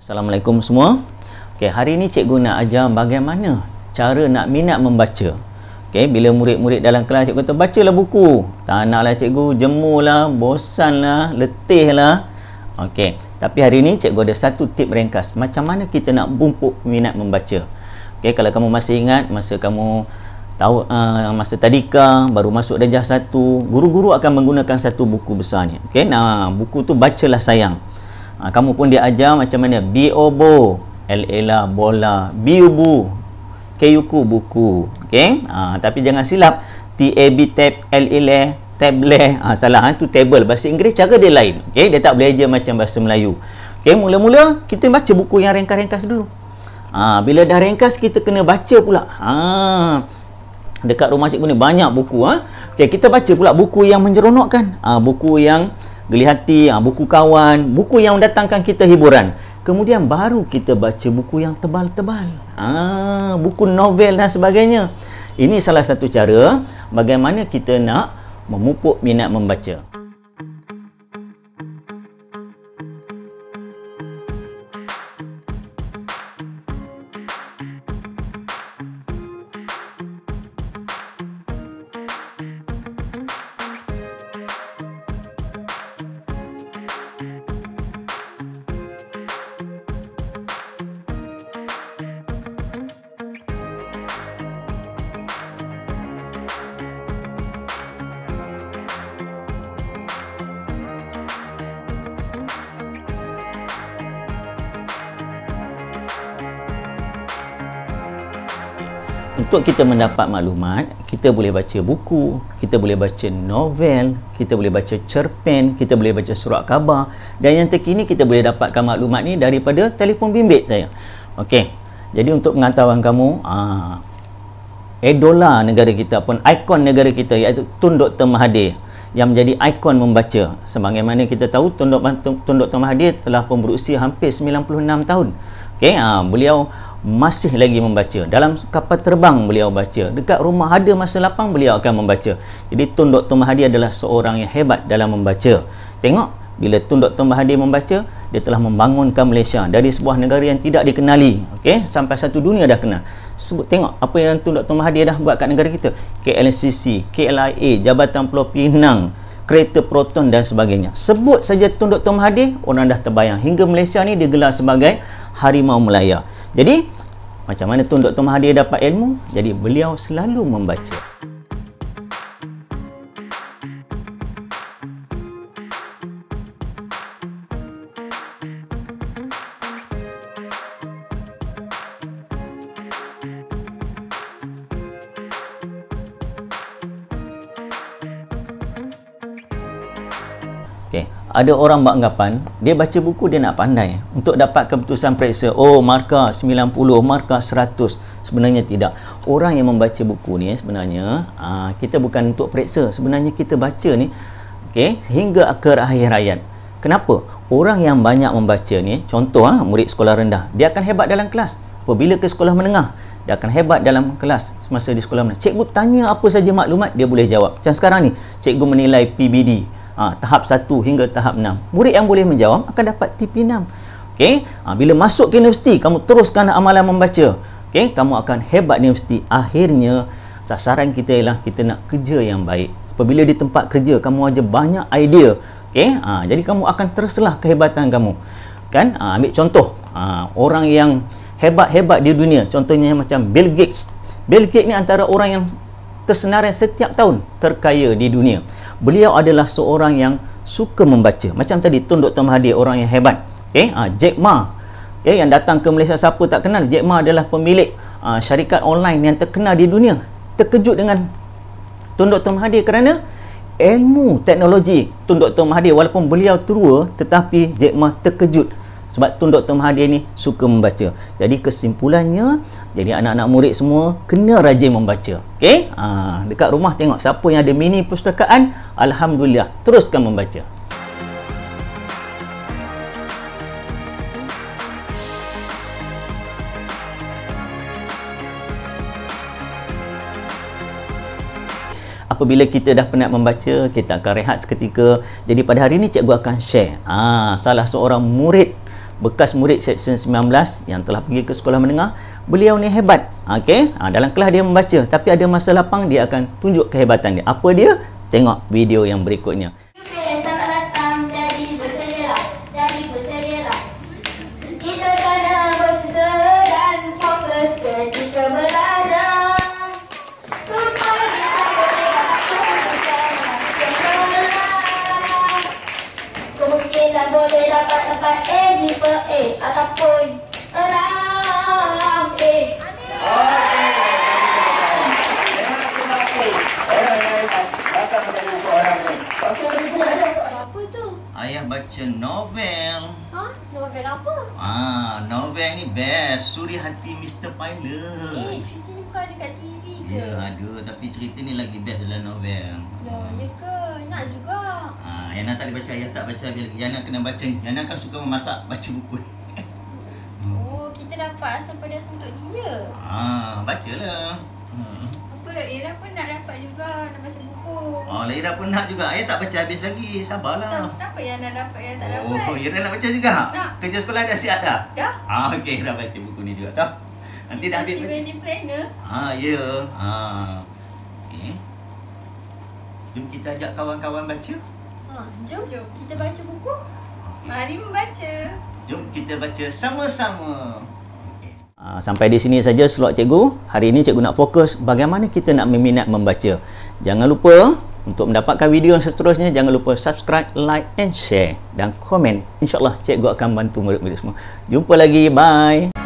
Assalamualaikum semua. Okey, hari ini cikgu nak ajar bagaimana cara nak minat membaca. Okey, bila murid-murid dalam kelas cikgu kata bacalah buku. Tak naklah cikgu, jemulah, bosanlah, letihlah. Okey, tapi hari ini cikgu ada satu tip ringkas macam mana kita nak pupuk minat membaca. Okey, kalau kamu masih ingat masa kamu tahu masa tadika baru masuk darjah 1, guru-guru akan menggunakan satu buku besar ni. Okey, nah buku tu Bacalah Sayang. Kamu pun diajar macam mana B-O-Bo, L-Ela bola, B-U-Bu, K-U-Ku buku. Okey, tapi jangan silap T-A-B tab, L-Ela tablet. Salah, tu table bahasa Inggeris, cara dia lain. Okey, dia tak boleh ajar macam bahasa Melayu. Okey, mula-mula kita baca buku yang ringkas-ringkas dulu. Bila dah ringkas kita kena baca pula. Dekat rumah cikgu ni banyak buku. Okey, kita baca pula buku yang menyeronokkan, buku yang geli hati, buku kawan, buku yang mendatangkan kita hiburan. Kemudian baru kita baca buku yang tebal-tebal, buku novel dan sebagainya. Ini salah satu cara bagaimana kita nak memupuk minat membaca. Untuk kita mendapat maklumat, kita boleh baca buku, kita boleh baca novel, kita boleh baca cerpen, kita boleh baca surat khabar, dan yang terkini kita boleh dapatkan maklumat ni daripada telefon bimbit saya. Okey, jadi untuk pengetahuan kamu, idola negara kita pun, ikon negara kita iaitu Tun Dr. Mahathir yang menjadi ikon membaca. Sebagaimana kita tahu Tun Dr. Mahathir telah pun berusia hampir 96 tahun. Okey, beliau masih lagi membaca. Dalam kapal terbang beliau baca. Dekat rumah ada masa lapang beliau akan membaca. Jadi Tun Dr. Mahathir adalah seorang yang hebat dalam membaca. Tengok, bila Tun Dr. Mahathir membaca, dia telah membangunkan Malaysia dari sebuah negara yang tidak dikenali, okey, sampai satu dunia dah kenal. Tengok apa yang Tun Dr. Mahathir dah buat kat negara kita. KLCC, KLIA, Jabatan Pulau Pinang, kereta proton dan sebagainya. Sebut saja Tun Dr. Mahathir, orang dah terbayang. Hingga Malaysia ni digelar sebagai Harimau Melaya. Jadi, macam mana Tun Dr. Mahathir dapat ilmu? Jadi, beliau selalu membaca. Okay. Ada orang beranggapan dia baca buku dia nak pandai untuk dapat keputusan periksa. Oh, markah 90, markah 100. Sebenarnya tidak. Orang yang membaca buku ni sebenarnya kita bukan untuk periksa. Sebenarnya kita baca ni hingga ke akhir hayat. Kenapa? Orang yang banyak membaca ni, contoh murid sekolah rendah, dia akan hebat dalam kelas. Apabila ke sekolah menengah, dia akan hebat dalam kelas semasa di sekolah menengah. Cikgu tanya apa saja maklumat, dia boleh jawab. Macam sekarang ni, cikgu menilai PBD. Tahap 1 hingga tahap 6. Murid yang boleh menjawab akan dapat TP6. Okey, bila masuk ke universiti, kamu teruskan amalan membaca. Okey, kamu akan hebat di universiti. Akhirnya sasaran kita ialah kita nak kerja yang baik. Apabila di tempat kerja kamu ada banyak idea, okey, jadi kamu akan teruslah kehebatan kamu. Kan? Ambil contoh orang yang hebat-hebat di dunia, contohnya macam Bill Gates. Bill Gates ni antara orang yang tersenarai setiap tahun terkaya di dunia. Beliau adalah seorang yang suka membaca. Macam tadi Tun Dr. Mahathir, orang yang hebat. Jack Ma, yang datang ke Malaysia, siapa tak kenal? Jack Ma adalah pemilik syarikat online yang terkenal di dunia. Terkejut dengan Tun Dr. Mahathir kerana ilmu teknologi Tun Dr. Mahathir. Walaupun beliau tua, tetapi Jack Ma terkejut sebab Tun Dr. Mahathir ni suka membaca. Jadi kesimpulannya, jadi anak-anak murid semua kena rajin membaca. Okey? Dekat rumah tengok siapa yang ada mini perpustakaan, alhamdulillah, teruskan membaca. apabila kita dah penat membaca, kita akan rehat seketika. Jadi pada hari ini cikgu akan share salah seorang murid, bekas murid Seksyen 19 yang telah pergi ke sekolah menengah. Beliau ni hebat. Okey, dalam kelas dia membaca, tapi ada masa lapang dia akan tunjuk kehebatan dia. Apa dia? Tengok video yang berikutnya. Boleh dapat tempat A di per A ataupun around A. Apa tu? Ayah baca novel. Ha? Novel apa? Novel ni best. Suri Hati Mr. Pilot. Cerita ni bukan dekat TV ke? Ya, ada. Tapi cerita ni lagi best dalam novel. Loh, ya ke? Nak juga. Yana tak dibaca, ayah tak baca. Yana kena baca ni. Yana kan suka memasak, baca buku. Oh, kita dapat asal pada untuk dia. Bacalah. Apa dah, Ira pun nak dapat juga, nak baca buku. Ira pun nak juga. Ayah tak baca habis lagi. Sabarlah. Kenapa yang nak dapat, yang tak dapat? Ira nak baca juga? Nak. Kerja sekolah dah siap dah? Dah. Okey, Ira baca buku ni juga tau. Nanti dah habis. Wedding planner? Ya. Okey. Jom kita ajak kawan-kawan baca. Jom kita baca buku. Okay. Mari membaca. Jom kita baca sama-sama. Okay. Sampai di sini saja slot cikgu. Hari ini cikgu nak fokus bagaimana kita nak meminat membaca. Jangan lupa untuk mendapatkan video yang seterusnya, jangan lupa subscribe, like and share dan komen. InsyaAllah cikgu akan bantu murid-murid semua. Jumpa lagi. Bye.